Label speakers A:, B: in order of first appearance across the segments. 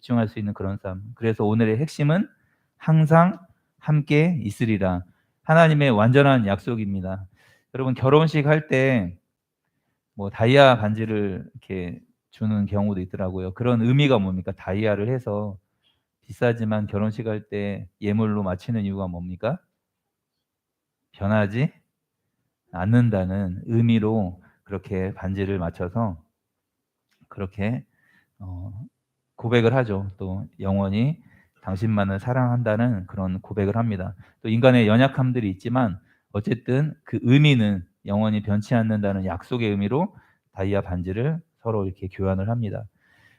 A: 집중할 수 있는 그런 삶. 그래서 오늘의 핵심은 항상 함께 있으리라. 하나님의 완전한 약속입니다. 여러분 결혼식 할 때 뭐 다이아 반지를 이렇게 주는 경우도 있더라고요. 그런 의미가 뭡니까? 다이아를 해서 비싸지만 결혼식 할 때 예물로 바치는 이유가 뭡니까? 변하지 않는다는 의미로 그렇게 반지를 맞춰서 그렇게 고백을 하죠. 또 영원히 당신만을 사랑한다는 그런 고백을 합니다. 또 인간의 연약함들이 있지만 어쨌든 그 의미는 영원히 변치 않는다는 약속의 의미로 다이아 반지를 서로 이렇게 교환을 합니다.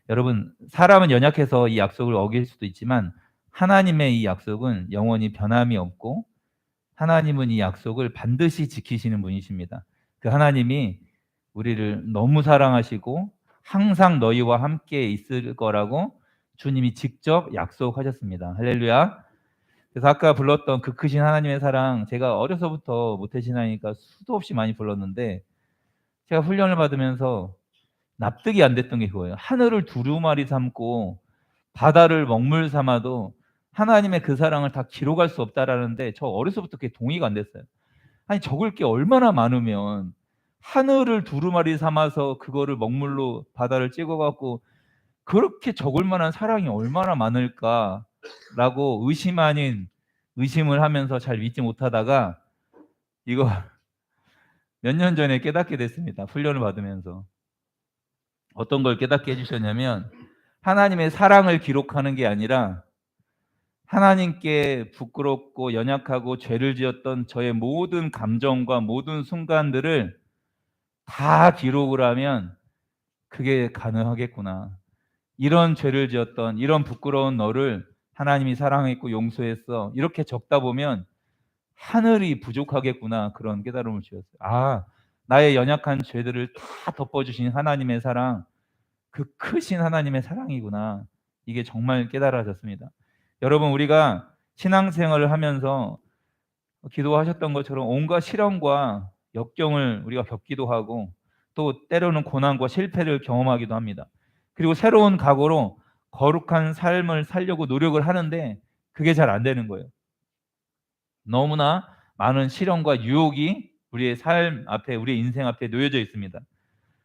A: 여러분, 사람은 연약해서 이 약속을 어길 수도 있지만 하나님의 이 약속은 영원히 변함이 없고 하나님은 이 약속을 반드시 지키시는 분이십니다. 그 하나님이 우리를 너무 사랑하시고 항상 너희와 함께 있을 거라고 주님이 직접 약속하셨습니다. 할렐루야. 그래서 아까 불렀던 그 크신 하나님의 사랑, 제가 어려서부터 모태신앙이니까 수도 없이 많이 불렀는데 제가 훈련을 받으면서 납득이 안 됐던 게 그거예요. 하늘을 두루마리 삼고 바다를 먹물 삼아도 하나님의 그 사랑을 다 기록할 수 없다라는데 저 어려서부터 그게 동의가 안 됐어요. 아니 적을 게 얼마나 많으면 하늘을 두루마리 삼아서 그거를 먹물로 바다를 찍어 갖고 그렇게 적을 만한 사랑이 얼마나 많을까라고 의심 아닌 의심을 하면서 잘 믿지 못하다가 이거 몇 년 전에 깨닫게 됐습니다. 훈련을 받으면서. 어떤 걸 깨닫게 해주셨냐면 하나님의 사랑을 기록하는 게 아니라 하나님께 부끄럽고 연약하고 죄를 지었던 저의 모든 감정과 모든 순간들을 다 기록을 하면 그게 가능하겠구나. 이런 죄를 지었던 이런 부끄러운 너를 하나님이 사랑했고 용서했어. 이렇게 적다 보면 하늘이 부족하겠구나. 그런 깨달음을 주셨어요. 아, 나의 연약한 죄들을 다 덮어주신 하나님의 사랑, 그 크신 하나님의 사랑이구나. 이게 정말 깨달아졌습니다. 여러분, 우리가 신앙생활을 하면서 기도하셨던 것처럼 온갖 시련과 역경을 우리가 겪기도 하고 또 때로는 고난과 실패를 경험하기도 합니다. 그리고 새로운 각오로 거룩한 삶을 살려고 노력을 하는데 그게 잘 안 되는 거예요. 너무나 많은 시련과 유혹이 우리의 삶 앞에, 우리의 인생 앞에 놓여져 있습니다.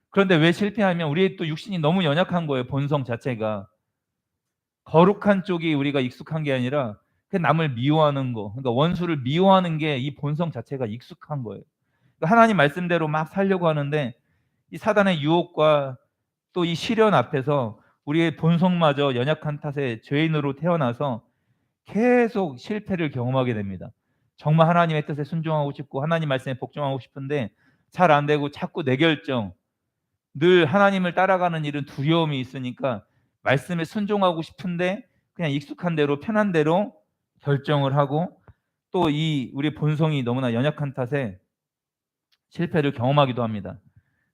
A: 그런데 왜 실패하면 우리의 또 육신이 너무 연약한 거예요. 본성 자체가. 거룩한 쪽이 우리가 익숙한 게 아니라 그 남을 미워하는 거, 그러니까 원수를 미워하는 게 이 본성 자체가 익숙한 거예요. 그러니까 하나님 말씀대로 막 살려고 하는데 이 사단의 유혹과 또 이 시련 앞에서 우리의 본성마저 연약한 탓에 죄인으로 태어나서 계속 실패를 경험하게 됩니다. 정말 하나님의 뜻에 순종하고 싶고 하나님 말씀에 복종하고 싶은데 잘 안 되고 자꾸 내 결정, 늘 하나님을 따라가는 일은 두려움이 있으니까 말씀에 순종하고 싶은데 그냥 익숙한 대로 편한 대로 결정을 하고 또 이 우리 본성이 너무나 연약한 탓에 실패를 경험하기도 합니다.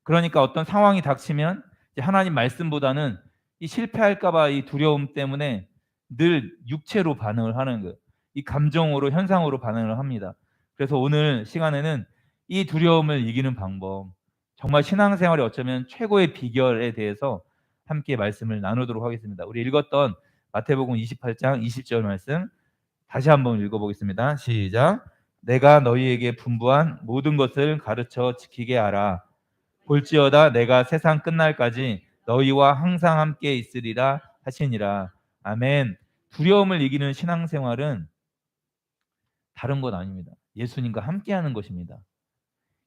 A: 그러니까 어떤 상황이 닥치면 이제 하나님 말씀보다는 이 실패할까 봐 이 두려움 때문에 늘 육체로 반응을 하는 거예요. 이 감정으로 현상으로 반응을 합니다. 그래서 오늘 시간에는 이 두려움을 이기는 방법, 정말 신앙생활에 어쩌면 최고의 비결에 대해서 함께 말씀을 나누도록 하겠습니다. 우리 읽었던 마태복음 28장 20절 말씀 다시 한번 읽어보겠습니다. 시작. 내가 너희에게 분부한 모든 것을 가르쳐 지키게 하라. 볼지어다 내가 세상 끝날까지 너희와 항상 함께 있으리라 하시니라. 아멘. 두려움을 이기는 신앙생활은 다른 것 아닙니다. 예수님과 함께하는 것입니다.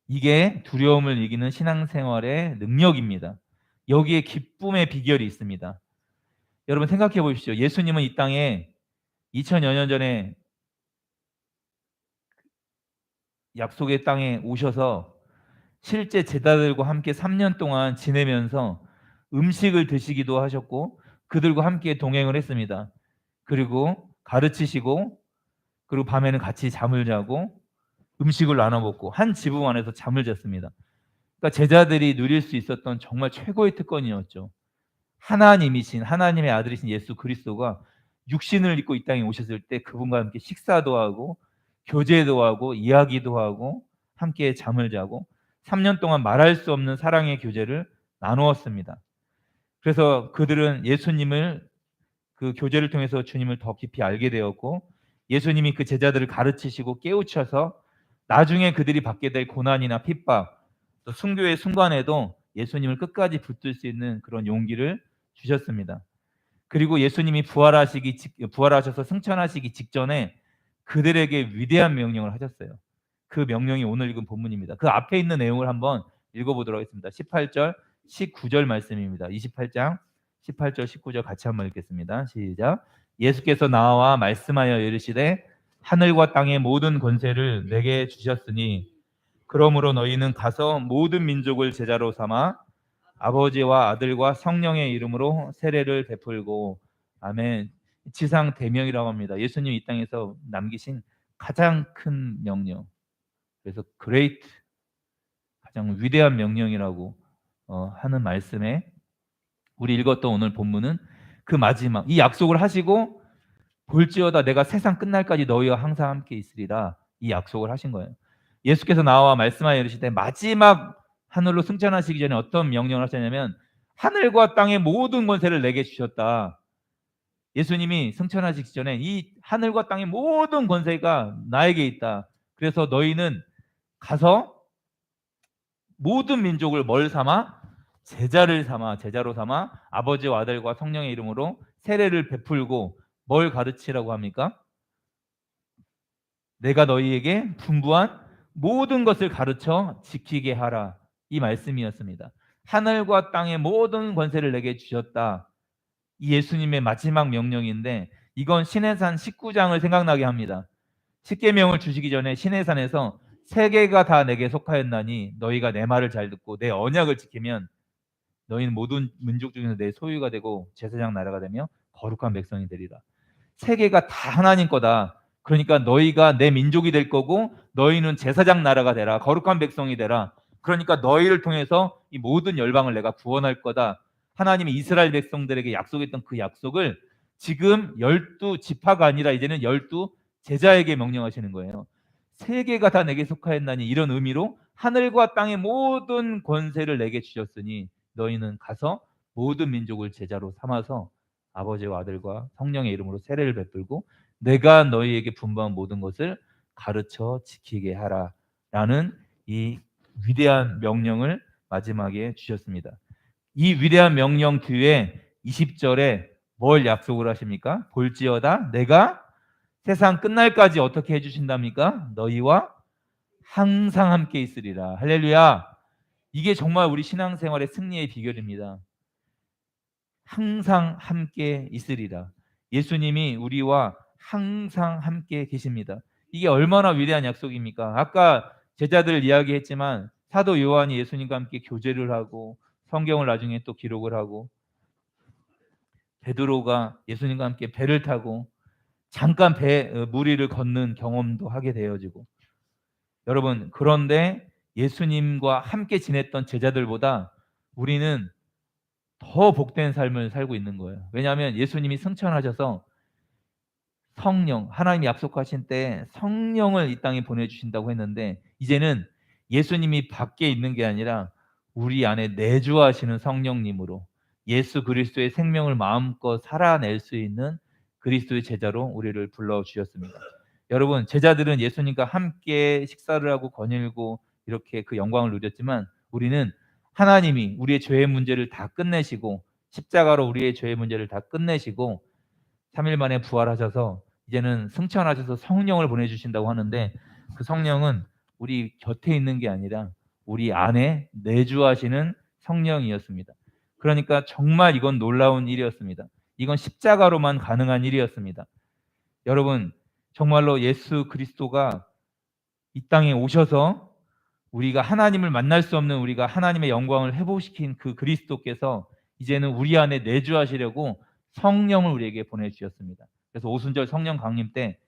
A: 이게 두려움을 이기는 신앙생활의 능력입니다. 여기에 기쁨의 비결이 있습니다. 여러분 생각해 보십시오. 예수님은 이 땅에 2000여 년 전에 약속의 땅에 오셔서 실제 제자들과 함께 3년 동안 지내면서 음식을 드시기도 하셨고 그들과 함께 동행을 했습니다. 그리고 가르치시고 그리고 밤에는 같이 잠을 자고 음식을 나눠 먹고 한 지붕 안에서 잠을 잤습니다. 그러니까 제자들이 누릴 수 있었던 정말 최고의 특권이었죠. 하나님이신 하나님의 아들이신 예수 그리스도가 육신을 입고 이 땅에 오셨을 때 그분과 함께 식사도 하고 교제도 하고 이야기도 하고 함께 잠을 자고 3년 동안 말할 수 없는 사랑의 교제를 나누었습니다. 그래서 그들은 예수님을 그 교제를 통해서 주님을 더 깊이 알게 되었고, 예수님이 그 제자들을 가르치시고 깨우쳐서 나중에 그들이 받게 될 고난이나 핍박, 또 순교의 순간에도 예수님을 끝까지 붙들 수 있는 그런 용기를 주셨습니다. 그리고 예수님이 부활하셔서 승천하시기 직전에 그들에게 위대한 명령을 하셨어요. 그 명령이 오늘 읽은 본문입니다. 그 앞에 있는 내용을 한번 읽어보도록 하겠습니다. 18절, 19절 말씀입니다. 28장 18절, 19절 같이 한번 읽겠습니다. 시작. 예수께서 나와 말씀하여 이르시되 하늘과 땅의 모든 권세를 내게 주셨으니 그러므로 너희는 가서 모든 민족을 제자로 삼아 아버지와 아들과 성령의 이름으로 세례를 베풀고. 아멘. 지상 대명이라고 합니다. 예수님 이 땅에서 남기신 가장 큰 명령. 그래서 great, 가장 위대한 명령이라고 하는 말씀에 우리 읽었던 오늘 본문은 그 마지막 이 약속을 하시고 볼지어다 내가 세상 끝날까지 너희와 항상 함께 있으리라, 이 약속을 하신 거예요. 예수께서 나와 말씀하여 이르시되 마지막 하늘로 승천하시기 전에 어떤 명령을 하셨냐면 하늘과 땅의 모든 권세를 내게 주셨다. 예수님이 승천하시기 전에 이 하늘과 땅의 모든 권세가 나에게 있다. 그래서 너희는 가서 모든 민족을 뭘 삼아? 제자로 삼아 아버지와 아들과 성령의 이름으로 세례를 베풀고. 뭘 가르치라고 합니까? 내가 너희에게 분부한 모든 것을 가르쳐 지키게 하라, 이 말씀이었습니다. 하늘과 땅의 모든 권세를 내게 주셨다. 이 예수님의 마지막 명령인데 이건 시내산 19장을 생각나게 합니다. 십계명을 주시기 전에 시내산에서 세계가 다 내게 속하였나니 너희가 내 말을 잘 듣고 내 언약을 지키면 너희는 모든 민족 중에서 내 소유가 되고 제사장 나라가 되며 거룩한 백성이 되리라. 세계가 다 하나님 거다. 그러니까 너희가 내 민족이 될 거고 너희는 제사장 나라가 되라, 거룩한 백성이 되라. 그러니까 너희를 통해서 이 모든 열방을 내가 구원할 거다. 하나님이 이스라엘 백성들에게 약속했던 그 약속을 지금 12지파가 아니라 이제는 12제자에게 명령하시는 거예요. 세계가 다 내게 속하였나니, 이런 의미로 하늘과 땅의 모든 권세를 내게 주셨으니 너희는 가서 모든 민족을 제자로 삼아서 아버지와 아들과 성령의 이름으로 세례를 베풀고 내가 너희에게 분부한 모든 것을 가르쳐 지키게 하라, 라는 이 위대한 명령을 마지막에 주셨습니다. 이 위대한 명령 뒤에 20절에 뭘 약속을 하십니까? 볼지어다 내가 세상 끝날까지 어떻게 해주신답니까? 너희와 항상 함께 있으리라. 할렐루야. 이게 정말 우리 신앙생활의 승리의 비결입니다. 항상 함께 있으리라. 예수님이 우리와 항상 함께 계십니다. 이게 얼마나 위대한 약속입니까? 아까 제자들 이야기했지만 사도 요한이 예수님과 함께 교제를 하고 성경을 나중에 또 기록을 하고, 베드로가 예수님과 함께 배를 타고 잠깐 무리를 걷는 경험도 하게 되어지고. 여러분, 그런데 예수님과 함께 지냈던 제자들보다 우리는 더 복된 삶을 살고 있는 거예요. 왜냐하면 예수님이 승천하셔서 성령, 하나님이 약속하신 때 성령을 이 땅에 보내주신다고 했는데 이제는 예수님이 밖에 있는 게 아니라 우리 안에 내주하시는 성령님으로 예수 그리스도의 생명을 마음껏 살아낼 수 있는 그리스도의 제자로 우리를 불러주셨습니다. 여러분, 제자들은 예수님과 함께 식사를 하고 거닐고 이렇게 그 영광을 누렸지만 우리는 하나님이 우리의 죄의 문제를 다 끝내시고 십자가로 우리의 죄의 문제를 다 끝내시고 3일 만에 부활하셔서 이제는 승천하셔서 성령을 보내주신다고 하는데 그 성령은 우리 곁에 있는 게 아니라 우리 안에 내주하시는 성령이었습니다. 그러니까 정말 이건 놀라운 일이었습니다. 이건 십자가로만 가능한 일이었습니다. 여러분, 정말로 예수 그리스도가 이 땅에 오셔서 우리가 하나님을 만날 수 없는 우리가 하나님의 영광을 회복시킨 그 그리스도께서 이제는 우리 안에 내주하시려고 성령을 우리에게 보내주셨습니다. 그래서 오순절 성령 강림 때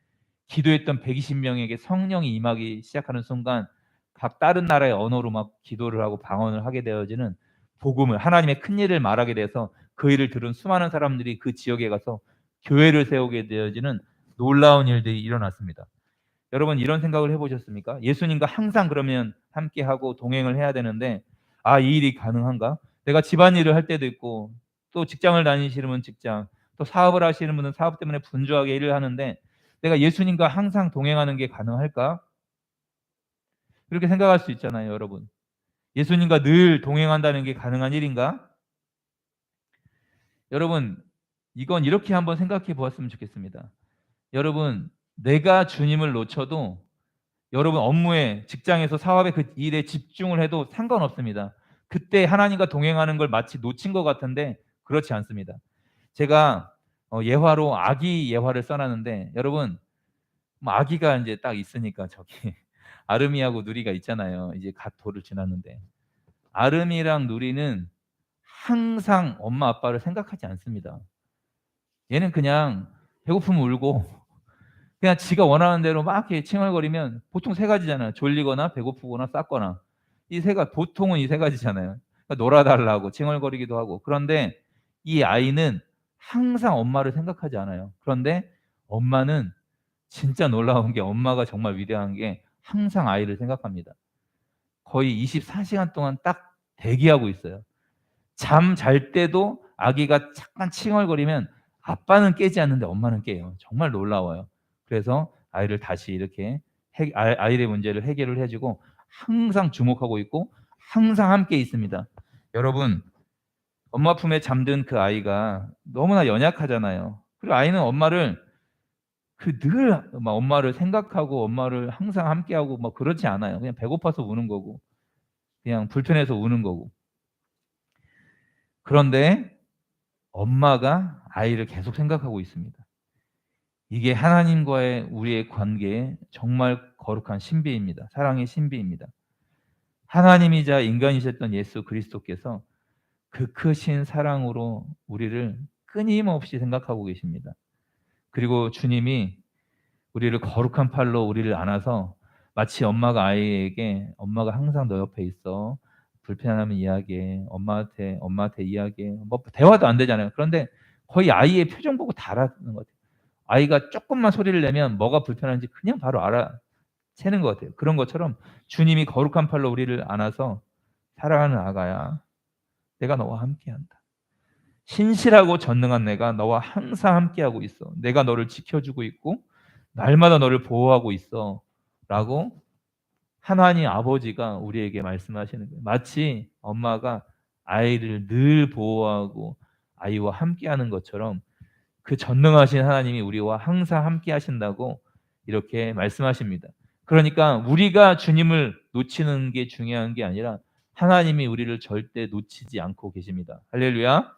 A: 기도했던 120명에게 성령이 임하기 시작하는 순간 각 다른 나라의 언어로 막 기도를 하고 방언을 하게 되어지는 복음을, 하나님의 큰 일을 말하게 돼서 그 일을 들은 수많은 사람들이 그 지역에 가서 교회를 세우게 되어지는 놀라운 일들이 일어났습니다. 여러분, 이런 생각을 해보셨습니까? 예수님과 항상 그러면 함께하고 동행을 해야 되는데 이 일이 가능한가? 내가 집안일을 할 때도 있고 또 직장을 다니시려면 직장, 또 사업을 하시는 분은 사업 때문에 분주하게 일을 하는데 내가 예수님과 항상 동행하는 게 가능할까? 그렇게 생각할 수 있잖아요, 여러분. 예수님과 늘 동행한다는 게 가능한 일인가? 여러분, 이건 이렇게 한번 생각해 보았으면 좋겠습니다. 여러분, 내가 주님을 놓쳐도 여러분 업무에, 직장에서 사업에 그 일에 집중을 해도 상관없습니다. 그때 하나님과 동행하는 걸 마치 놓친 것 같은데 그렇지 않습니다. 제가 예화로 아기 예화를 써놨는데 여러분, 뭐 아기가 이제 딱 있으니까 저기 아름이하고 누리가 있잖아요. 이제 갓 돌을 지났는데 아름이랑 누리는 항상 엄마 아빠를 생각하지 않습니다. 얘는 그냥 배고프면 울고 그냥 지가 원하는 대로 막 이렇게 칭얼거리면 보통 세 가지잖아요. 졸리거나 배고프거나 쌌거나. 보통은 이 세 가지잖아요. 그러니까 놀아달라고 칭얼거리기도 하고. 그런데 이 아이는 항상 엄마를 생각하지 않아요. 그런데 엄마는 진짜 놀라운 게 엄마가 정말 위대한 게 항상 아이를 생각합니다. 거의 24시간 동안 딱 대기하고 있어요. 잠 잘 때도 아기가 잠깐 칭얼거리면 아빠는 깨지 않는데 엄마는 깨요. 정말 놀라워요. 그래서 아이를 다시 이렇게 아이의 문제를 해결을 해 주고 항상 주목하고 있고 항상 함께 있습니다. 여러분, 엄마 품에 잠든 그 아이가 너무나 연약하잖아요. 그리고 아이는 엄마를 늘 막 엄마를 생각하고 엄마를 항상 함께하고 막 그렇지 않아요. 그냥 배고파서 우는 거고 그냥 불편해서 우는 거고. 그런데 엄마가 아이를 계속 생각하고 있습니다. 이게 하나님과의 우리의 관계에 정말 거룩한 신비입니다. 사랑의 신비입니다. 하나님이자 인간이셨던 예수 그리스도께서 그 크신 사랑으로 우리를 끊임없이 생각하고 계십니다. 그리고 주님이 우리를 거룩한 팔로 우리를 안아서 마치 엄마가 아이에게 엄마가 항상 너 옆에 있어. 불편하면 이야기해. 엄마한테 이야기해. 뭐 대화도 안 되잖아요. 그런데 거의 아이의 표정 보고 다 알아듣는 것 같아요. 아이가 조금만 소리를 내면 뭐가 불편한지 그냥 바로 알아채는 것 같아요. 그런 것처럼 주님이 거룩한 팔로 우리를 안아서 사랑하는 아가야, 내가 너와 함께한다. 신실하고 전능한 내가 너와 항상 함께하고 있어. 내가 너를 지켜주고 있고 날마다 너를 보호하고 있어. 라고 하나님 아버지가 우리에게 말씀하시는 거예요. 마치 엄마가 아이를 늘 보호하고 아이와 함께하는 것처럼 그 전능하신 하나님이 우리와 항상 함께 하신다고 이렇게 말씀하십니다. 그러니까 우리가 주님을 놓치는 게 중요한 게 아니라 하나님이 우리를 절대 놓치지 않고 계십니다. 할렐루야.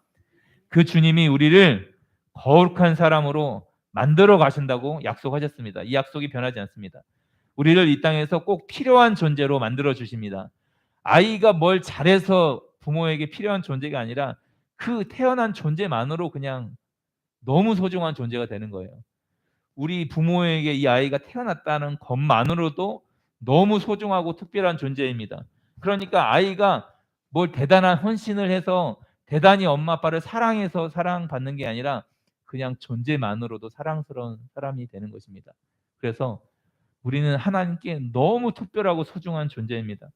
A: 그 주님이 우리를 거룩한 사람으로 만들어 가신다고 약속하셨습니다. 이 약속이 변하지 않습니다. 우리를 이 땅에서 꼭 필요한 존재로 만들어 주십니다. 아이가 뭘 잘해서 부모에게 필요한 존재가 아니라 그 태어난 존재만으로 그냥 너무 소중한 존재가 되는 거예요. 우리 부모에게 이 아이가 태어났다는 것만으로도 너무 소중하고 특별한 존재입니다. 그러니까 아이가 뭘 대단한 헌신을 해서 대단히 엄마 아빠를 사랑해서 사랑받는 게 아니라 그냥 존재만으로도 사랑스러운 사람이 되는 것입니다. 그래서 우리는 하나님께 너무 특별하고 소중한 존재입니다.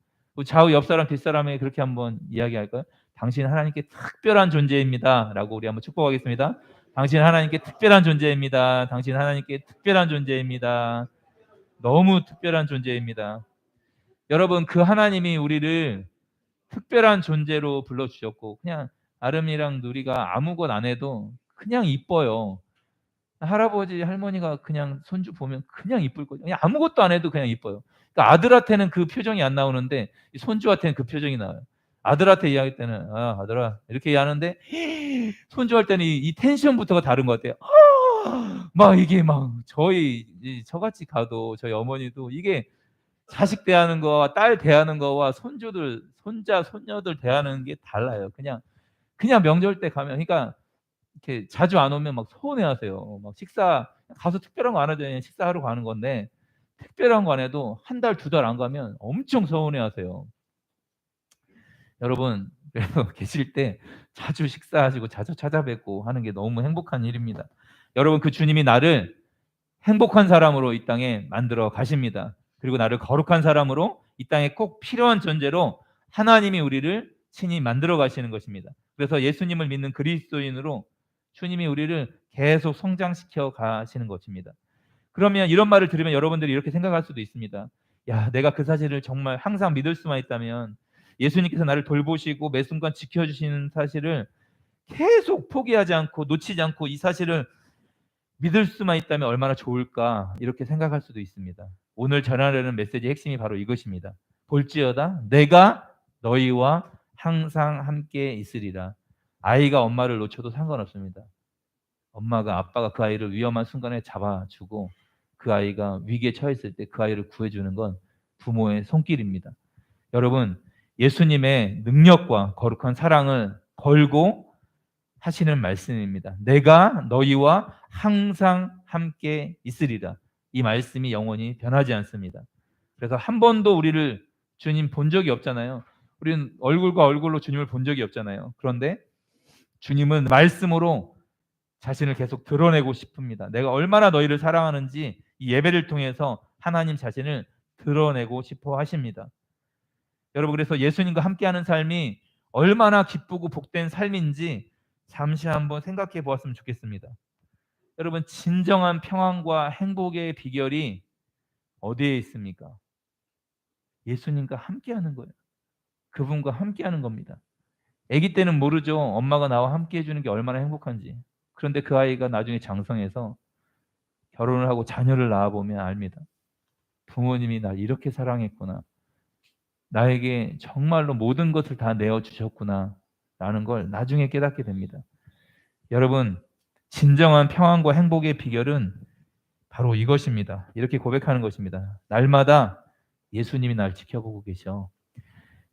A: 좌우 옆 사람 뒷 사람에게 그렇게 한번 이야기할까요? 당신 하나님께 특별한 존재입니다. 라고 우리 한번 축복하겠습니다. 당신 하나님께 특별한 존재입니다. 당신 하나님께 특별한 존재입니다. 너무 특별한 존재입니다. 여러분, 그 하나님이 우리를 특별한 존재로 불러주셨고 그냥 아름이랑 누리가 아무것 안 해도 그냥 이뻐요. 할아버지 할머니가 그냥 손주 보면 그냥 이쁠 거죠. 그냥 아무것도 안 해도 그냥 이뻐요. 그러니까 아들한테는 그 표정이 안 나오는데 손주한테는 그 표정이 나와요. 아들한테 이야기할 때는 아들아 이렇게 하는데 손주할 때는 이 텐션부터가 다른 것 같아요. 막 이게 막 저같이 가도 저희 어머니도 이게 자식 대하는 거와 딸 대하는 거와 손주들 손자 손녀들 대하는 게 달라요. 그냥 명절 때 가면 그러니까 이렇게 자주 안 오면 막 서운해하세요. 막 가서 특별한 거 안 하죠. 그냥 식사하러 가는 건데 특별한 거 안 해도 한 달, 두 달 안 가면 엄청 서운해하세요. 여러분 그래서 계실 때 자주 식사하시고 자주 찾아뵙고 하는 게 너무 행복한 일입니다. 여러분 그 주님이 나를 행복한 사람으로 이 땅에 만들어 가십니다. 그리고 나를 거룩한 사람으로 이 땅에 꼭 필요한 존재로 하나님이 우리를 친히 만들어 가시는 것입니다. 그래서 예수님을 믿는 그리스도인으로 주님이 우리를 계속 성장시켜 가시는 것입니다. 그러면 이런 말을 들으면 여러분들이 이렇게 생각할 수도 있습니다. 야, 내가 그 사실을 정말 항상 믿을 수만 있다면, 예수님께서 나를 돌보시고 매 순간 지켜주시는 사실을 계속 포기하지 않고 놓치지 않고 이 사실을 믿을 수만 있다면 얼마나 좋을까, 이렇게 생각할 수도 있습니다. 오늘 전하려는 메시지의 핵심이 바로 이것입니다. 볼지어다 내가 너희와 항상 함께 있으리라. 아이가 엄마를 놓쳐도 상관없습니다. 엄마가, 아빠가 그 아이를 위험한 순간에 잡아주고 그 아이가 위기에 처했을 때 그 아이를 구해주는 건 부모의 손길입니다. 여러분, 예수님의 능력과 거룩한 사랑을 걸고 하시는 말씀입니다. 내가 너희와 항상 함께 있으리라. 이 말씀이 영원히 변하지 않습니다. 그래서 한 번도 우리를 주님 본 적이 없잖아요. 우리는 얼굴과 얼굴로 주님을 본 적이 없잖아요. 그런데 주님은 말씀으로 자신을 계속 드러내고 싶습니다. 내가 얼마나 너희를 사랑하는지 이 예배를 통해서 하나님 자신을 드러내고 싶어 하십니다. 여러분, 그래서 예수님과 함께하는 삶이 얼마나 기쁘고 복된 삶인지 잠시 한번 생각해 보았으면 좋겠습니다. 여러분, 진정한 평안과 행복의 비결이 어디에 있습니까? 예수님과 함께하는 거예요. 그분과 함께하는 겁니다. 아기 때는 모르죠. 엄마가 나와 함께 해주는 게 얼마나 행복한지. 그런데 그 아이가 나중에 장성해서 결혼을 하고 자녀를 낳아보면 압니다. 부모님이 날 이렇게 사랑했구나. 나에게 정말로 모든 것을 다 내어주셨구나. 라는 걸 나중에 깨닫게 됩니다. 여러분, 진정한 평안과 행복의 비결은 바로 이것입니다. 이렇게 고백하는 것입니다. 날마다 예수님이 나를 지켜보고 계셔.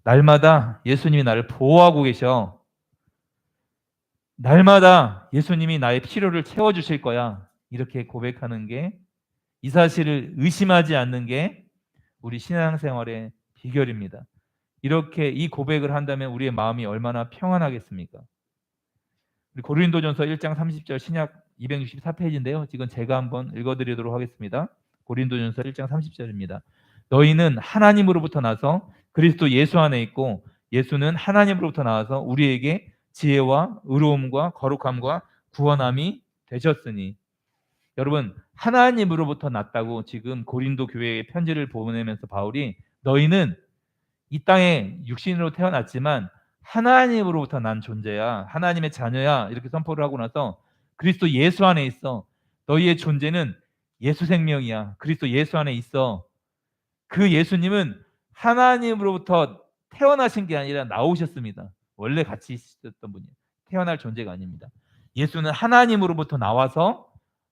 A: 날마다 예수님이 나를 보호하고 계셔. 날마다 예수님이 나의 필요를 채워주실 거야. 이렇게 고백하는 게, 이 사실을 의심하지 않는 게 우리 신앙생활의 비결입니다. 이렇게 이 고백을 한다면 우리의 마음이 얼마나 평안하겠습니까? 우리 고린도전서 1장 30절, 신약 264페이지인데요. 지금 제가 한번 읽어드리도록 하겠습니다. 고린도전서 1장 30절입니다. 너희는 하나님으로부터 나서 그리스도 예수 안에 있고 예수는 하나님으로부터 나와서 우리에게 지혜와 의로움과 거룩함과 구원함이 되셨으니. 여러분, 하나님으로부터 났다고 지금 고린도 교회에 편지를 보내면서 바울이, 너희는 이 땅에 육신으로 태어났지만 하나님으로부터 난 존재야, 하나님의 자녀야, 이렇게 선포를 하고 나서 그리스도 예수 안에 있어. 너희의 존재는 예수 생명이야. 그리스도 예수 안에 있어. 그 예수님은 하나님으로부터 태어나신 게 아니라 나오셨습니다. 원래 같이 있었던 분이에요. 태어날 존재가 아닙니다. 예수는 하나님으로부터 나와서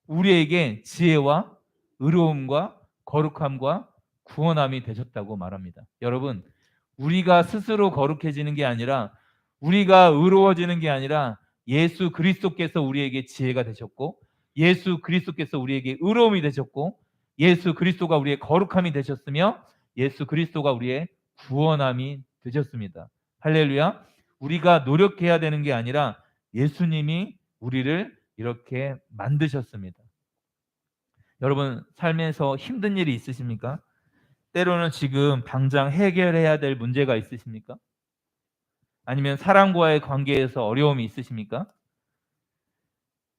A: 우리에게 지혜와 의로움과 거룩함과 구원함이 되셨다고 말합니다. 여러분, 우리가 스스로 거룩해지는 게 아니라, 우리가 의로워지는 게 아니라 예수 그리스도께서 우리에게 지혜가 되셨고, 예수 그리스도께서 우리에게 의로움이 되셨고, 예수 그리스도가 우리의 거룩함이 되셨으며, 예수 그리스도가 우리의 구원함이 되셨습니다. 할렐루야. 우리가 노력해야 되는 게 아니라 예수님이 우리를 이렇게 만드셨습니다. 여러분, 삶에서 힘든 일이 있으십니까? 때로는 지금 당장 해결해야 될 문제가 있으십니까? 아니면 사람과의 관계에서 어려움이 있으십니까?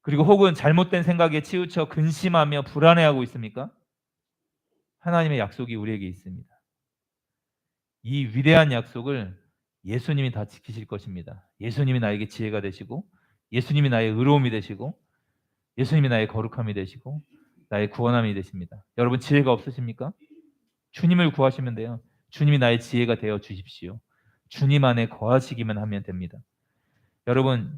A: 그리고 혹은 잘못된 생각에 치우쳐 근심하며 불안해하고 있습니까? 하나님의 약속이 우리에게 있습니다. 이 위대한 약속을 예수님이 다 지키실 것입니다. 예수님이 나에게 지혜가 되시고, 예수님이 나의 의로움이 되시고, 예수님이 나의 거룩함이 되시고, 나의 구원함이 되십니다. 여러분, 지혜가 없으십니까? 주님을 구하시면 돼요. 주님이 나의 지혜가 되어 주십시오. 주님 안에 거하시기만 하면 됩니다. 여러분,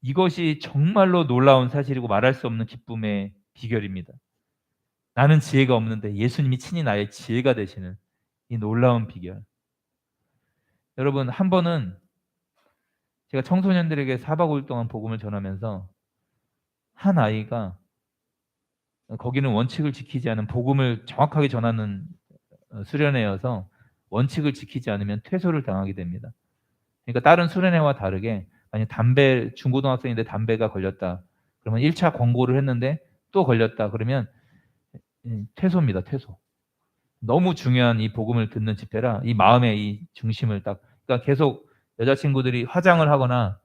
A: 이것이 정말로 놀라운 사실이고 말할 수 없는 기쁨의 비결입니다. 나는 지혜가 없는데 예수님이 친히 나의 지혜가 되시는 이 놀라운 비결. 여러분, 한 번은 제가 청소년들에게 4박 5일 동안 복음을 전하면서 한 아이가, 거기는 원칙을 지키지 않은, 복음을 정확하게 전하는 수련회여서 원칙을 지키지 않으면 퇴소를 당하게 됩니다. 그러니까 다른 수련회와 다르게, 만약 담배, 중고등학생인데 담배가 걸렸다 그러면 1차 권고를 했는데 또 걸렸다 그러면 퇴소입니다. 퇴소. 너무 중요한 이 복음을 듣는 집회라 이 마음의 이 중심을 딱, 그러니까 계속 여자친구들이 화장을 하거나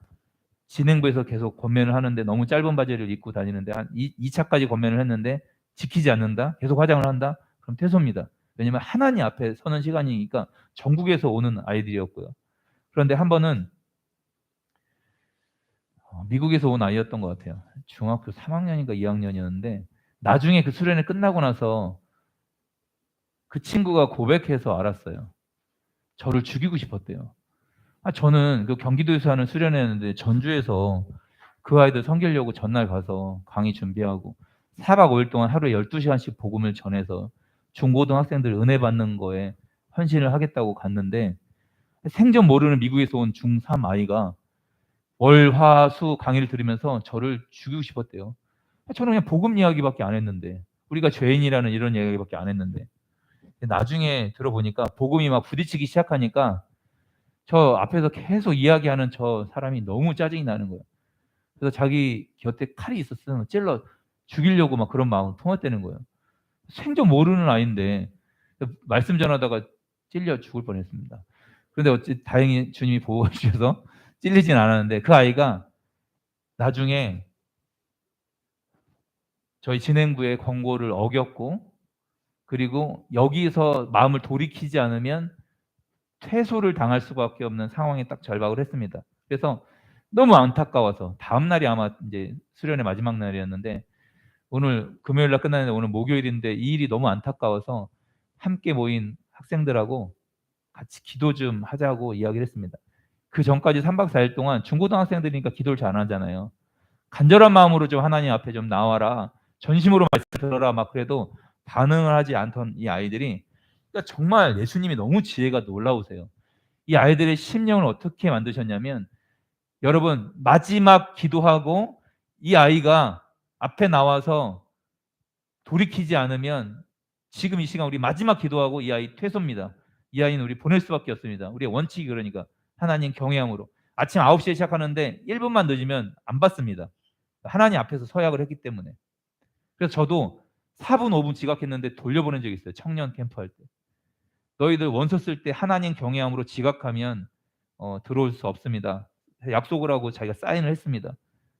A: 진행부에서 계속 권면을 하는데 너무 짧은 바지를 입고 다니는데 한 2차까지 권면을 했는데 지키지 않는다. 계속 화장을 한다. 그럼 퇴소입니다. 왜냐하면 하나님 앞에 서는 시간이니까 전국에서 오는 아이들이었고요. 그런데 한 번은 미국에서 온 아이였던 것 같아요. 중학교 3학년인가 2학년이었는데 나중에 그 수련회 끝나고 나서 그 친구가 고백해서 알았어요. 저를 죽이고 싶었대요. 저는 그 경기도에서 하는 수련회였는데 전주에서 그 아이들 섬기려고 전날 가서 강의 준비하고 4박 5일 동안 하루에 12시간씩 복음을 전해서 중고등학생들 은혜 받는 거에 헌신을 하겠다고 갔는데 생전 모르는 미국에서 온 중3 아이가 월, 화, 수 강의를 들으면서 저를 죽이고 싶었대요. 저는 그냥 복음 이야기밖에 안 했는데 우리가 죄인이라는 이런 이야기밖에 안 했는데 나중에 들어보니까 복음이 막 부딪히기 시작하니까 저 앞에서 계속 이야기하는 저 사람이 너무 짜증이 나는 거예요. 그래서 자기 곁에 칼이 있었으면 찔러 죽이려고 막 그런 마음을 품었다는 거예요. 생전 모르는 아이인데 말씀 전하다가 찔려 죽을 뻔했습니다. 그런데 어찌 다행히 주님이 보호해 주셔서 찔리진 않았는데 그 아이가 나중에 저희 진행부의 권고를 어겼고 그리고 여기서 마음을 돌이키지 않으면 퇴소를 당할 수밖에 없는 상황에 딱 절박을 했습니다. 그래서 너무 안타까워서 다음 날이 아마 이제 수련의 마지막 날이었는데 오늘 금요일 날 끝났는데 오늘 목요일인데 이 일이 너무 안타까워서 함께 모인 학생들하고 같이 기도 좀 하자고 이야기를 했습니다. 그 전까지 3박 4일 동안 중고등학생들이니까 기도를 잘 안 하잖아요. 간절한 마음으로 좀 하나님 앞에 좀 나와라. 전심으로 말씀 들어라. 막 그래도 반응을 하지 않던 이 아이들이 그러니까 정말 예수님이 너무 지혜가 놀라우세요. 이 아이들의 심령을 어떻게 만드셨냐면 여러분 마지막 기도하고 이 아이가 앞에 나와서 돌이키지 않으면 지금 이 시간 우리 마지막 기도하고 이 아이 퇴소입니다. 이 아이는 우리 보낼 수밖에 없습니다. 우리의 원칙이 그러니까 하나님 경외함으로 아침 9시에 시작하는데 1분만 늦으면 안 받습니다. 하나님 앞에서 서약을 했기 때문에. 그래서 저도 4분 5분 지각했는데 돌려보낸 적이 있어요. 청년 캠프 할 때. 너희들 원서 쓸 때 하나님 경외함으로 지각하면 들어올 수 없습니다. 약속을 하고 자기가 사인을 했습니다.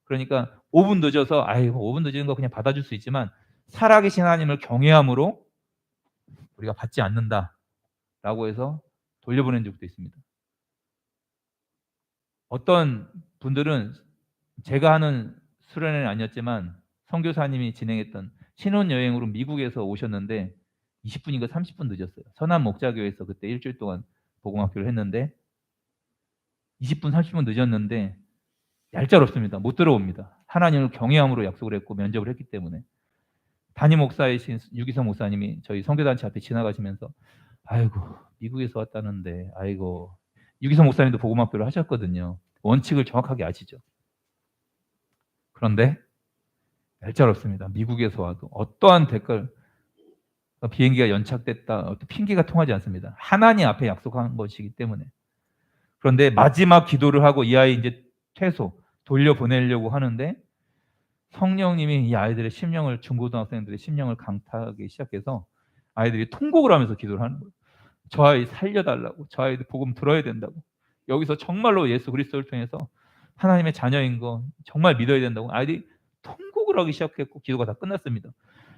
A: 그러니까 5분 늦어서 5분 늦은 거 그냥 받아줄 수 있지만 살아계신 하나님을 경외함으로 우리가 받지 않는다라고 해서 돌려보낸 적도 있습니다. 어떤 분들은 제가 하는 수련회는 아니었지만 선교사님이 진행했던 신혼여행으로 미국에서 오셨는데 20분인가 30분 늦었어요. 선한 목자교회에서 그때 일주일 동안 복음학교를 했는데 20분 30분 늦었는데 얄짤없습니다. 못 들어옵니다. 하나님을 경외함으로 약속을 했고 면접을 했기 때문에 담임 목사이신 유기성 목사님이 저희 선교단체 앞에 지나가시면서 아이고 미국에서 왔다는데 아이고 유기성 목사님도 복음학교를 하셨거든요. 원칙을 정확하게 아시죠. 그런데 얄짤없습니다. 미국에서 와도 어떠한 댓글 비행기가 연착됐다 어떤 핑계가 통하지 않습니다. 하나님 앞에 약속한 것이기 때문에. 그런데 마지막 기도를 하고 이 아이 이제 퇴소 돌려보내려고 하는데 성령님이 이 아이들의 심령을 중고등학생들의 심령을 강타하기 시작해서 아이들이 통곡을 하면서 기도를 하는 거예요. 저 아이 살려달라고 저 아이들 복음 들어야 된다고 여기서 정말로 예수 그리스도를 통해서 하나님의 자녀인 거 정말 믿어야 된다고 아이들이 통곡을 하기 시작했고 기도가 다 끝났습니다.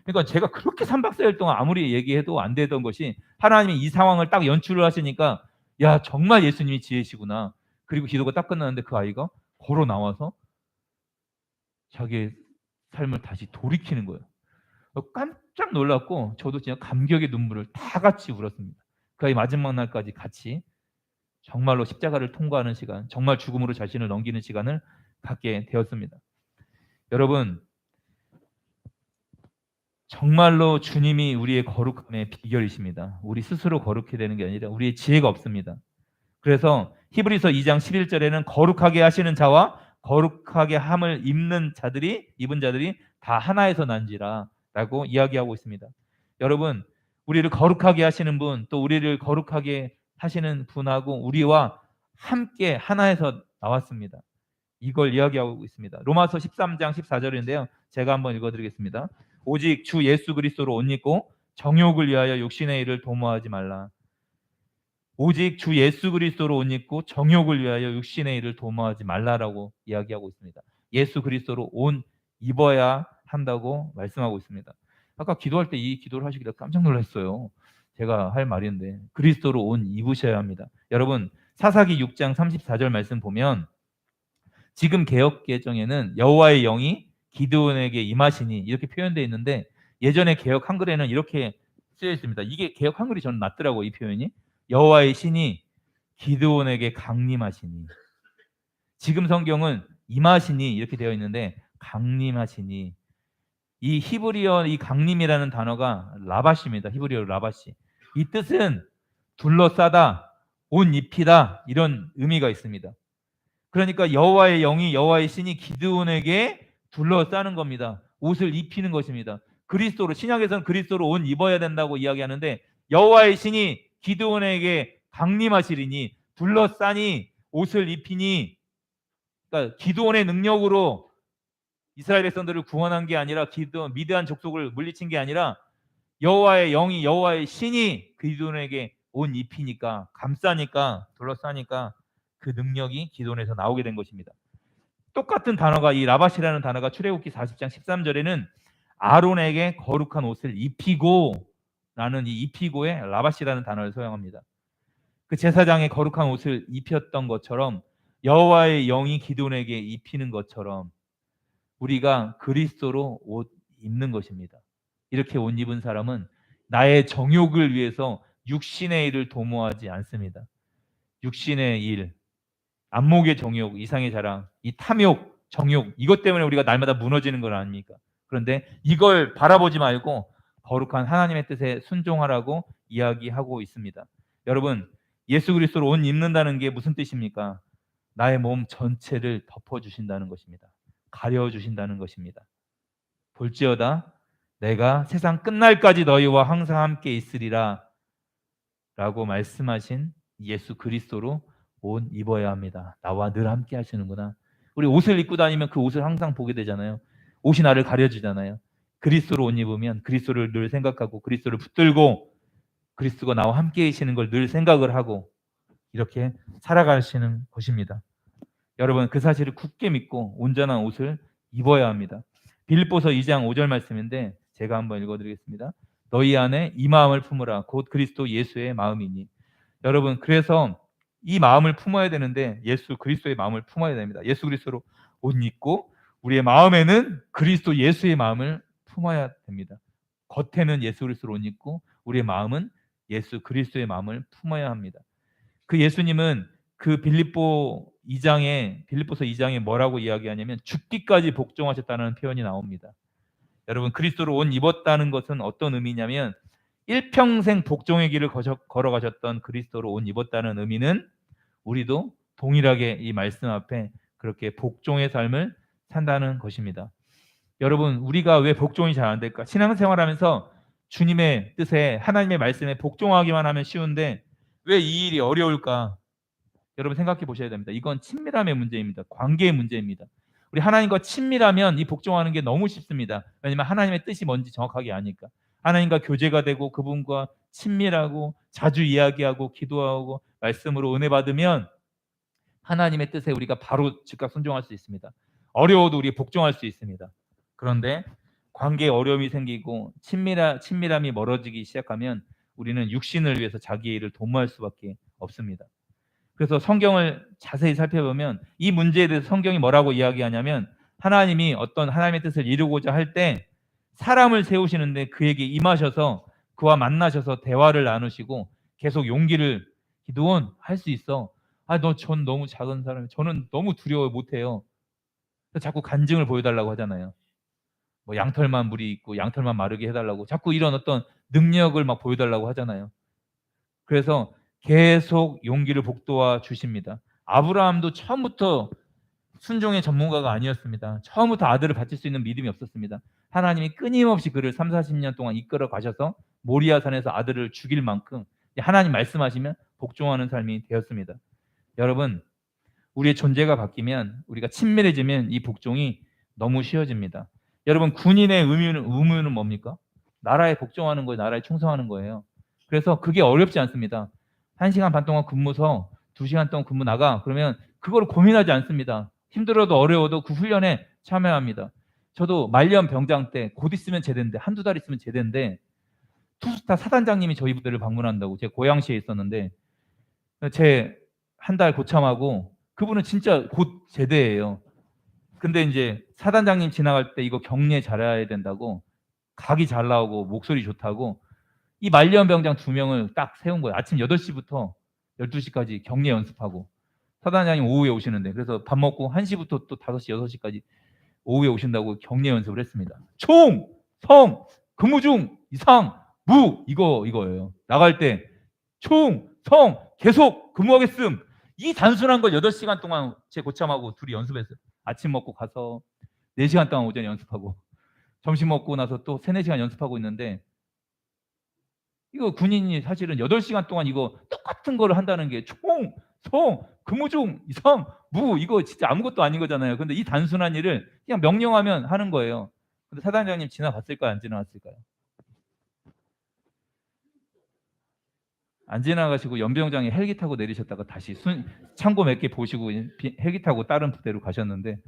A: 그러니까 제가 그렇게 3박 4일 동안 아무리 얘기해도 안 되던 것이 하나님이 이 상황을 딱 연출을 하시니까 야 정말 예수님이 지혜시구나. 그리고 기도가 딱 끝났는데 그 아이가 걸어 나와서 자기의 삶을 다시 돌이키는 거예요. 깜짝 놀랐고 저도 진짜 감격의 눈물을 다 같이 울었습니다. 그 아이 마지막 날까지 같이 정말로 십자가를 통과하는 시간, 정말 죽음으로 자신을 넘기는 시간을 갖게 되었습니다. 여러분 정말로 주님이 우리의 거룩함의 비결이십니다. 우리 스스로 거룩해야 되는 게 아니라 우리의 지혜가 없습니다. 그래서 히브리서 2장 11절에는 거룩하게 하시는 자와 거룩하게 함을 입은 자들이 다 하나에서 난지라 라고 이야기하고 있습니다. 여러분 우리를 거룩하게 하시는 분 또 우리를 거룩하게 하시는 분하고 우리와 함께 하나에서 나왔습니다. 이걸 이야기하고 있습니다. 로마서 13장 14절인데요. 제가 한번 읽어드리겠습니다. 오직 주 예수 그리스도로 옷 입고 정욕을 위하여 육신의 일을 도모하지 말라. 오직 주 예수 그리스도로 옷 입고 정욕을 위하여 육신의 일을 도모하지 말라라고 이야기하고 있습니다. 예수 그리스도로 옷 입어야 한다고 말씀하고 있습니다. 아까 기도할 때 이 기도를 하시길래 깜짝 놀랐어요. 제가 할 말인데 그리스도로 옷 입으셔야 합니다. 여러분 사사기 6장 34절 말씀 보면 지금 개역 개정에는 여호와의 영이 기드온에게 임하시니 이렇게 표현되어 있는데 예전에 개역 한글에는 이렇게 쓰여 있습니다. 이게 개역 한글이 저는 낫더라고요. 이 표현이 여호와의 신이 기드온에게 강림하시니. 지금 성경은 임하시니 이렇게 되어 있는데 강림하시니. 이 히브리어 이 강림이라는 단어가 라바시입니다. 히브리어로 라바시. 이 뜻은 둘러싸다, 옷 입히다 이런 의미가 있습니다. 그러니까 여호와의 영이 여호와의 신이 기드온에게 둘러싸는 겁니다. 옷을 입히는 것입니다. 그리스도로 신약에서는 그리스도로 옷 입어야 된다고 이야기하는데 여호와의 신이 기드온에게 강림하시리니 둘러싸니 옷을 입히니 그러니까 기드온의 능력으로 이스라엘 백성들을 구원한 게 아니라 기드온 미드안 족속을 물리친 게 아니라 여호와의 영이 여호와의 신이 기드온에게 옷 입히니까 감싸니까 둘러싸니까 그 능력이 기드온에서 나오게 된 것입니다. 똑같은 단어가 이 라바시라는 단어가 출애굽기 40장 13절에는 아론에게 거룩한 옷을 입히고 라는 이 입히고에 라바시라는 단어를 사용합니다. 그 제사장의 거룩한 옷을 입혔던 것처럼 여호와의 영이 기드온에게 입히는 것처럼 우리가 그리스도로 옷 입는 것입니다. 이렇게 옷 입은 사람은 나의 정욕을 위해서 육신의 일을 도모하지 않습니다. 육신의 일, 안목의 정욕, 이상의 자랑, 이 탐욕, 정욕 이것 때문에 우리가 날마다 무너지는 건 아닙니까? 그런데 이걸 바라보지 말고 거룩한 하나님의 뜻에 순종하라고 이야기하고 있습니다. 여러분 예수 그리스도로 옷 입는다는 게 무슨 뜻입니까? 나의 몸 전체를 덮어주신다는 것입니다. 가려주신다는 것입니다. 볼지어다 내가 세상 끝날까지 너희와 항상 함께 있으리라 라고 말씀하신 예수 그리스도로 옷 입어야 합니다. 나와 늘 함께 하시는구나. 우리 옷을 입고 다니면 그 옷을 항상 보게 되잖아요. 옷이 나를 가려주잖아요. 그리스도로 옷 입으면 그리스도를 늘 생각하고 그리스도를 붙들고 그리스도가 나와 함께 계시는 걸 늘 생각을 하고 이렇게 살아가시는 것입니다. 여러분 그 사실을 굳게 믿고 온전한 옷을 입어야 합니다. 빌립보서 2장 5절 말씀인데 제가 한번 읽어드리겠습니다. 너희 안에 이 마음을 품으라 곧 그리스도 예수의 마음이니. 여러분 그래서 이 마음을 품어야 되는데 예수 그리스도의 마음을 품어야 됩니다. 예수 그리스도로 옷 입고 우리의 마음에는 그리스도 예수의 마음을 품어야 됩니다. 겉에는 예수 그리스도로 옷 입고 우리의 마음은 예수 그리스도의 마음을 품어야 합니다. 그 예수님은 그 빌립보서 2장에 뭐라고 이야기하냐면 죽기까지 복종하셨다는 표현이 나옵니다. 여러분 그리스도로 옷 입었다는 것은 어떤 의미냐면 일평생 복종의 길을 걸어가셨던 그리스도로 옷 입었다는 의미는 우리도 동일하게 이 말씀 앞에 그렇게 복종의 삶을 산다는 것입니다. 여러분 우리가 왜 복종이 잘 안 될까? 신앙생활하면서 주님의 뜻에 하나님의 말씀에 복종하기만 하면 쉬운데 왜 이 일이 어려울까? 여러분 생각해 보셔야 됩니다. 이건 친밀함의 문제입니다. 관계의 문제입니다. 우리 하나님과 친밀하면 이 복종하는 게 너무 쉽습니다. 왜냐하면 하나님의 뜻이 뭔지 정확하게 아니까. 하나님과 교제가 되고 그분과 친밀하고 자주 이야기하고 기도하고 말씀으로 은혜 받으면 하나님의 뜻에 우리가 바로 즉각 순종할 수 있습니다. 어려워도 우리 복종할 수 있습니다. 그런데 관계에 어려움이 생기고 친밀함이 멀어지기 시작하면 우리는 육신을 위해서 자기의 일을 도모할 수밖에 없습니다. 그래서 성경을 자세히 살펴보면 이 문제에 대해서 성경이 뭐라고 이야기하냐면 하나님이 어떤 하나님의 뜻을 이루고자 할 때 사람을 세우시는데 그에게 임하셔서 그와 만나셔서 대화를 나누시고 계속 용기를 기도원 할 수 있어. 전 너무 작은 사람이에요. 저는 너무 두려워 못해요. 자꾸 간증을 보여달라고 하잖아요. 뭐 양털만 물이 있고 양털만 마르게 해달라고 자꾸 이런 어떤 능력을 막 보여달라고 하잖아요. 그래서 계속 용기를 북돋아 주십니다. 아브라함도 처음부터 순종의 전문가가 아니었습니다. 처음부터 아들을 바칠 수 있는 믿음이 없었습니다. 하나님이 끊임없이 그를 3, 40년 동안 이끌어 가셔서 모리아산에서 아들을 죽일 만큼 하나님 말씀하시면 복종하는 삶이 되었습니다. 여러분 우리의 존재가 바뀌면 우리가 친밀해지면 이 복종이 너무 쉬워집니다. 여러분 군인의 의무는 뭡니까? 나라에 복종하는 거예요. 나라에 충성하는 거예요. 그래서 그게 어렵지 않습니다. 1시간 반 동안 근무서 2시간 동안 근무 나가. 그러면 그걸 고민하지 않습니다. 힘들어도 어려워도 그 훈련에 참여합니다. 저도 말년 병장 때 곧 있으면 제대인데, 한두 달 있으면 제대인데, 투스타 사단장님이 저희 부대를 방문한다고, 제가 고양시에 있었는데, 제 한 달 고참하고, 그분은 진짜 곧 제대예요. 근데 이제 사단장님 지나갈 때 이거 격려 잘해야 된다고, 각이 잘 나오고 목소리 좋다고 이 말년 병장 2명을 딱 세운 거예요. 아침 8시부터 12시까지 격려 연습하고, 사단장님 오후에 오시는데, 그래서 밥 먹고 1시부터 또 5시, 6시까지 오후에 오신다고 격려 연습을 했습니다. 총, 성, 근무 중, 이상, 무, 이거예요. 나갈 때 총, 성, 계속 근무하겠음. 이 단순한 걸 8시간 동안 제 고참하고 둘이 연습했어요. 아침 먹고 가서 4시간 동안 오전에 연습하고, 점심 먹고 나서 또 3, 4시간 연습하고 있는데, 이거 군인이 사실은 8시간 동안 이거 똑같은 거를 한다는 게 총, 성, 근무 중, 이상, 무, 이거 진짜 아무것도 아닌 거잖아요. 근데 이 단순한 일을 그냥 명령하면 하는 거예요. 근데 사단장님 지나갔을까요? 안 지나갔을까요? 안 지나가시고 연병장에 헬기 타고 내리셨다가 다시 창고 몇 개 보시고 헬기 타고 다른 부대로 가셨는데,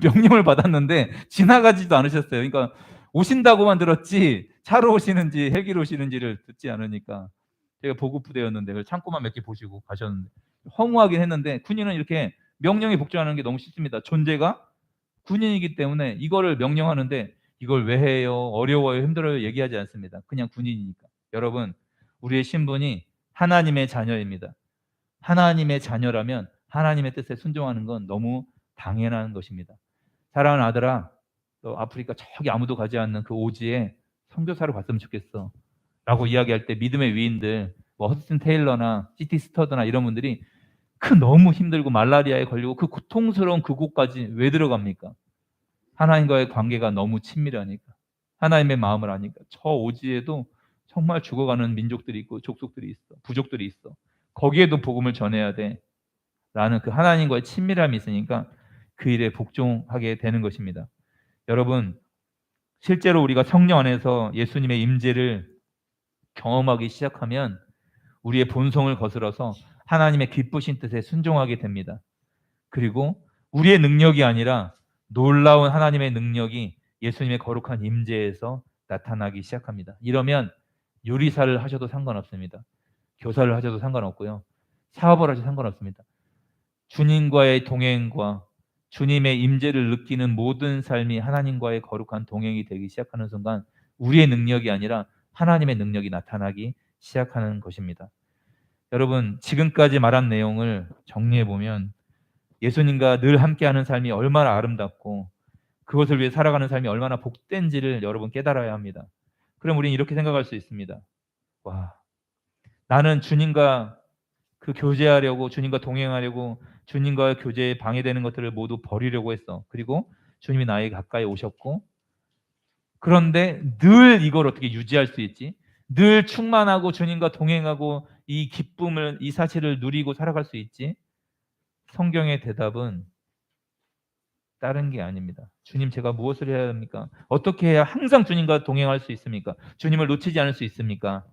A: 명령을 받았는데 지나가지도 않으셨어요. 그러니까 오신다고만 들었지 차로 오시는지 헬기로 오시는지를 듣지 않으니까, 제가 보급 부대였는데 창고만 몇 개 보시고 가셨는데, 허무하긴 했는데, 군인은 이렇게 명령에 복종하는 게 너무 쉽습니다. 존재가 군인이기 때문에 이거를 명령하는데, 이걸 왜 해요? 어려워요? 힘들어요? 얘기하지 않습니다. 그냥 군인이니까. 여러분, 우리의 신분이 하나님의 자녀입니다. 하나님의 자녀라면 하나님의 뜻에 순종하는 건 너무 당연한 것입니다. 사랑하는 아들아, 너 아프리카 저기 아무도 가지 않는 그 오지에 선교사로 갔으면 좋겠어 라고 이야기할 때, 믿음의 위인들, 뭐 허드슨 테일러나 C.T. 스터드나 이런 분들이 그 너무 힘들고 말라리아에 걸리고 그 고통스러운 그곳까지 왜 들어갑니까? 하나님과의 관계가 너무 친밀하니까, 하나님의 마음을 아니까. 저 오지에도 정말 죽어가는 민족들이 있고 족속들이 있어, 부족들이 있어. 거기에도 복음을 전해야 돼 라는 그 하나님과의 친밀함이 있으니까 그 일에 복종하게 되는 것입니다. 여러분, 실제로 우리가 성령 안에서 예수님의 임재를 경험하기 시작하면 우리의 본성을 거스러서 하나님의 기쁘신 뜻에 순종하게 됩니다. 그리고 우리의 능력이 아니라 놀라운 하나님의 능력이 예수님의 거룩한 임재에서 나타나기 시작합니다. 이러면 요리사를 하셔도 상관없습니다. 교사를 하셔도 상관없고요. 사업을 하셔도 상관없습니다. 주님과의 동행과 주님의 임재를 느끼는 모든 삶이 하나님과의 거룩한 동행이 되기 시작하는 순간 우리의 능력이 아니라 하나님의 능력이 나타나기 시작하는 것입니다. 여러분, 지금까지 말한 내용을 정리해 보면 예수님과 늘 함께하는 삶이 얼마나 아름답고 그것을 위해 살아가는 삶이 얼마나 복된지를 여러분 깨달아야 합니다. 그럼 우리는 이렇게 생각할 수 있습니다. 와, 나는 주님과 그 교제하려고, 주님과 동행하려고, 주님과의 교제에 방해되는 것들을 모두 버리려고 했어. 그리고 주님이 나에게 가까이 오셨고, 그런데 늘 이걸 어떻게 유지할 수 있지? 늘 충만하고 주님과 동행하고 이 기쁨을, 이 사실을 누리고 살아갈 수 있지? 성경의 대답은 다른 게 아닙니다. 주님, 제가 무엇을 해야 합니까? 어떻게 해야 항상 주님과 동행할 수 있습니까? 주님을 놓치지 않을 수 있습니까?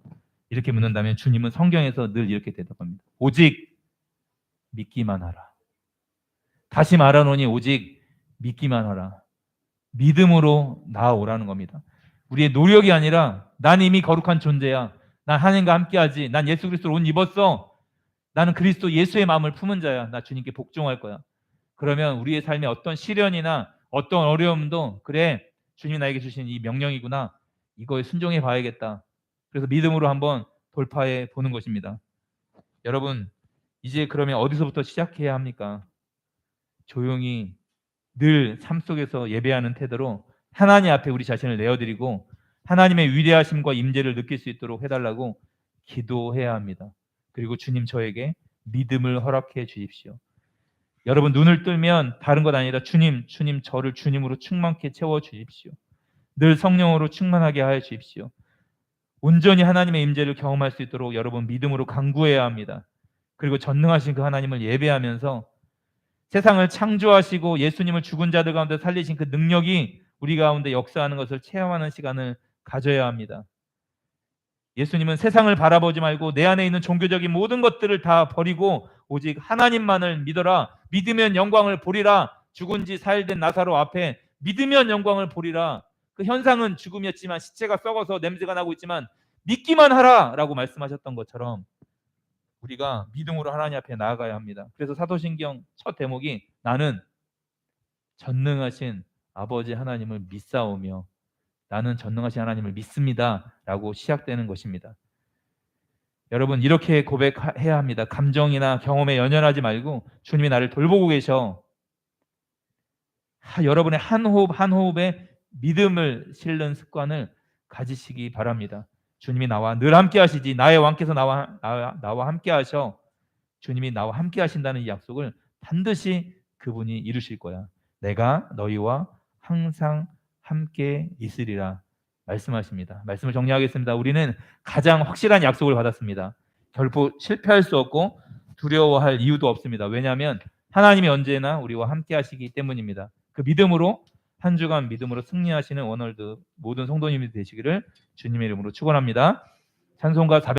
A: 이렇게 묻는다면 주님은 성경에서 늘 이렇게 대답합니다. 오직 믿기만 하라. 다시 말하노니 오직 믿기만 하라. 믿음으로 나아오라는 겁니다. 우리의 노력이 아니라 난 이미 거룩한 존재야. 난 하나님과 함께하지. 난 예수 그리스도를 옷 입었어. 나는 그리스도 예수의 마음을 품은 자야. 나 주님께 복종할 거야. 그러면 우리의 삶에 어떤 시련이나 어떤 어려움도, 그래, 주님이 나에게 주신 이 명령이구나, 이거에 순종해 봐야겠다. 그래서 믿음으로 한번 돌파해 보는 것입니다. 여러분, 이제 그러면 어디서부터 시작해야 합니까? 조용히 늘 삶 속에서 예배하는 태도로 하나님 앞에 우리 자신을 내어드리고 하나님의 위대하심과 임재를 느낄 수 있도록 해달라고 기도해야 합니다. 그리고 주님, 저에게 믿음을 허락해 주십시오. 여러분, 눈을 뜨면 다른 것 아니라 주님, 저를 주님으로 충만케 채워 주십시오. 늘 성령으로 충만하게 하여 주십시오. 온전히 하나님의 임재를 경험할 수 있도록 여러분 믿음으로 간구해야 합니다. 그리고 전능하신 그 하나님을 예배하면서 세상을 창조하시고 예수님을 죽은 자들 가운데 살리신 그 능력이 우리 가운데 역사하는 것을 체험하는 시간을 가져야 합니다. 예수님은 세상을 바라보지 말고 내 안에 있는 종교적인 모든 것들을 다 버리고 오직 하나님만을 믿어라. 믿으면 영광을 보리라. 죽은 지 4일 된 나사로 앞에 믿으면 영광을 보리라. 그 현상은 죽음이었지만 시체가 썩어서 냄새가 나고 있지만 믿기만 하라라고 말씀하셨던 것처럼 우리가 믿음으로 하나님 앞에 나아가야 합니다. 그래서 사도신경 첫 대목이 나는 전능하신 아버지 하나님을 믿사오며 나는 전능하신 하나님을 믿습니다 라고 시작되는 것입니다. 여러분 이렇게 고백해야 합니다. 감정이나 경험에 연연하지 말고 주님이 나를 돌보고 계셔. 여러분의 한 호흡 한 호흡에 믿음을 실는 습관을 가지시기 바랍니다. 주님이 나와 늘 함께 하시지. 나의 왕께서 나와 함께 하셔. 주님이 나와 함께 하신다는 이 약속을 반드시 그분이 이루실 거야. 내가 너희와 항상 함께 있으리라 말씀하십니다. 말씀을 정리하겠습니다. 우리는 가장 확실한 약속을 받았습니다. 결코 실패할 수 없고 두려워할 이유도 없습니다. 왜냐하면 하나님이 언제나 우리와 함께 하시기 때문입니다. 그 믿음으로 한 주간 믿음으로 승리하시는 원월드 모든 성도님이 되시기를 주님의 이름으로 축원합니다. 찬송가 400